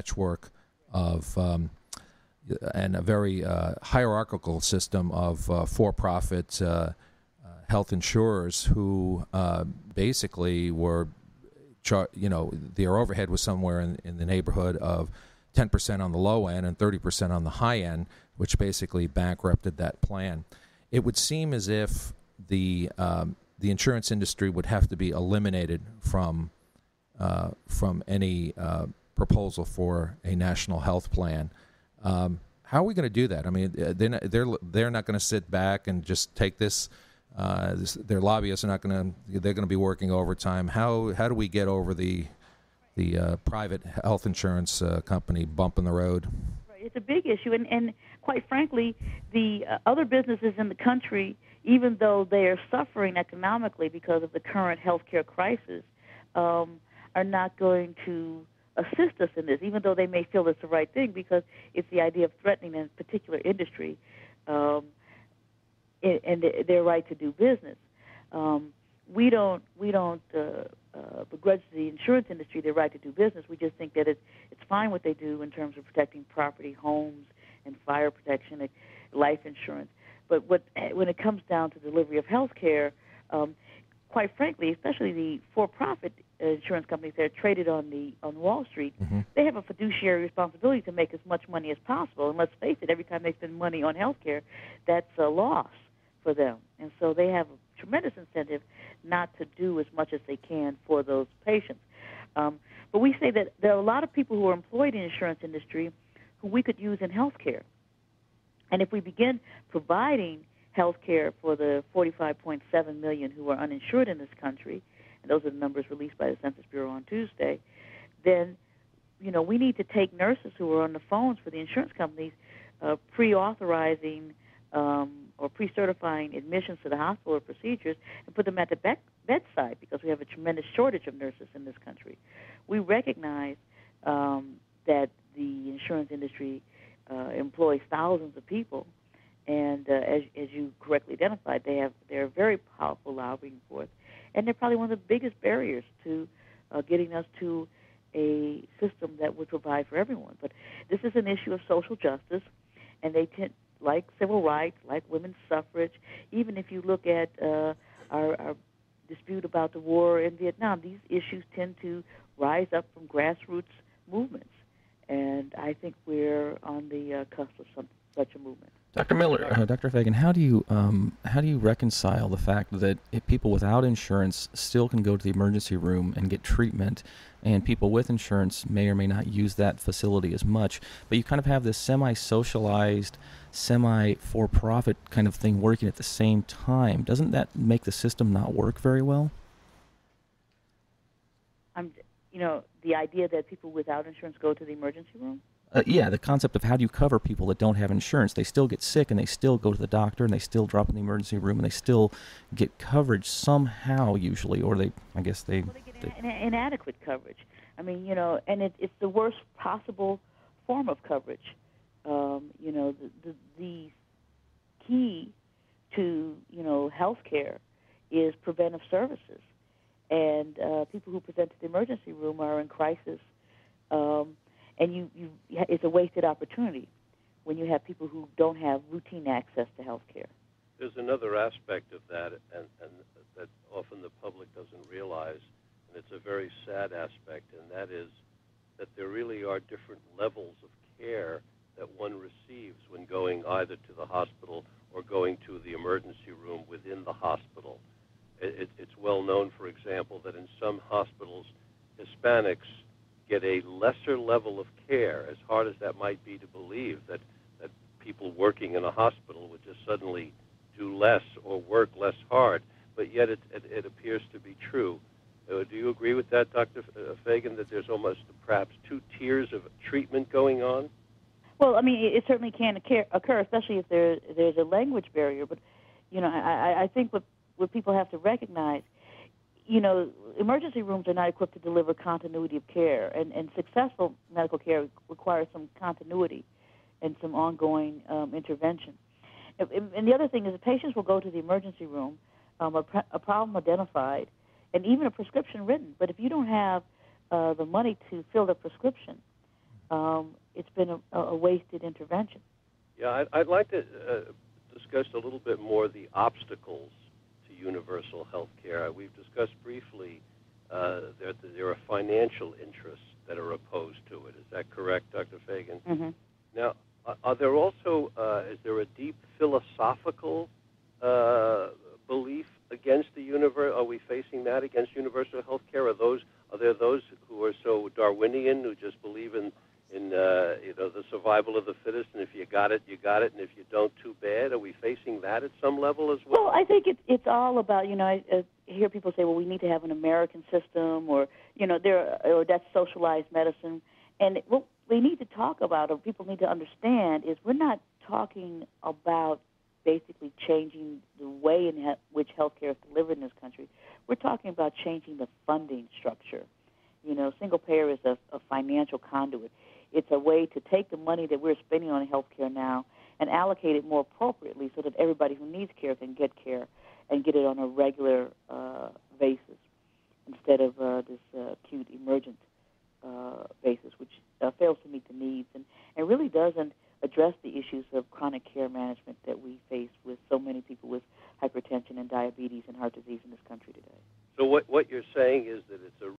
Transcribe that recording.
patchwork of and a very hierarchical system of for-profit health insurers who basically were, their overhead was somewhere in the neighborhood of 10% on the low end and 30% on the high end, which basically bankrupted that plan. It would seem as if the insurance industry would have to be eliminated from any proposal for a national health plan. How are we going to do that? I mean, they're not going to sit back and just take this. Their lobbyists are not going to. They're going to be working overtime. How do we get over the private health insurance company bump in the road? It's a big issue, and quite frankly, the other businesses in the country, even though they are suffering economically because of the current healthcare crisis, are not going to assist us in this, even though they may feel it's the right thing, because it's the idea of threatening a particular industry and their right to do business. We don't begrudge the insurance industry their right to do business. We just think that it's fine what they do in terms of protecting property, homes, and fire protection, life insurance. But when it comes down to delivery of health care, quite frankly, especially the for-profit insurance companies that are traded on Wall Street, they have a fiduciary responsibility to make as much money as possible. And let's face it, every time they spend money on health care, that's a loss for them. And so they have a tremendous incentive not to do as much as they can for those patients. But we say that there are a lot of people who are employed in the insurance industry who we could use in health care. And if we begin providing health care for the 45.7 million who are uninsured in this country, and those are the numbers released by the Census Bureau on Tuesday, then, we need to take nurses who are on the phones for the insurance companies pre-authorizing or pre-certifying admissions to the hospital or procedures and put them at the bedside, because we have a tremendous shortage of nurses in this country. We recognize that the insurance industry employs thousands of people, and as you correctly identified, they're a very powerful lobbying force, and they're probably one of the biggest barriers to getting us to a system that would provide for everyone. But this is an issue of social justice, and they tend, like civil rights, like women's suffrage. Even if you look at our dispute about the war in Vietnam, these issues tend to rise up from grassroots movements. And I think we're on the cusp of such a movement. Dr. Miller, Dr. Fagan, how do you reconcile the fact that if people without insurance still can go to the emergency room and get treatment, and people with insurance may or may not use that facility as much, but you kind of have this semi-socialized, semi-for-profit kind of thing working at the same time? Doesn't that make the system not work very well? The idea that people without insurance go to the emergency room? Yeah, the concept of how do you cover people that don't have insurance? They still get sick, and they still go to the doctor, and they still drop in the emergency room, and they still get coverage somehow, usually, or they get inadequate coverage. I mean, and it's the worst possible form of coverage. The key to health care is preventive services, and people who present to the emergency room are in crisis. And it's a wasted opportunity when you have people who don't have routine access to health care. There's another aspect of that, and that often the public doesn't realize, and it's a very sad aspect, and that is that there really are different levels of care that one receives when going either to the hospital or going to the emergency room within the hospital. It's well known, for example, that in some hospitals, Hispanics get a lesser level of care, as hard as that might be to believe, that people working in a hospital would just suddenly do less or work less hard, but yet it appears to be true. Do you agree with that, Dr. Fagan, that there's almost perhaps two tiers of treatment going on? Well, I mean, it certainly can occur, especially if there's a language barrier, but, I think what people have to recognize, emergency rooms are not equipped to deliver continuity of care, and successful medical care requires some continuity and some ongoing intervention. And the other thing is that patients will go to the emergency room, a problem identified, and even a prescription written. But if you don't have the money to fill the prescription, it's been a wasted intervention. Yeah, I'd like to discuss a little bit more the obstacles to universal health care. We've discussed briefly there are financial interests that are opposed to it. Is that correct, Dr. Fagan? Mm-hmm. Now, are there also, is there a deep philosophical belief against the universe? Are we facing that against universal health care? Are there those who are so Darwinian, who just believe in the survival of the fittest, and if you got it, you got it, and if you don't, too bad? Are we facing that at some level as well? Well, I think it's all about, I hear people say, well, we need to have an American system, or or that's socialized medicine, and what we need to talk about, or people need to understand, is we're not talking about basically changing the way in which healthcare is delivered in this country. We're talking about changing the funding structure. Single payer is a financial conduit. It's a way to take the money that we're spending on healthcare now and allocate it more appropriately so that everybody who needs care can get care and get it on a regular basis instead of this acute emergent basis, which fails to meet the needs and really doesn't address the issues of chronic care management that we face with so many people with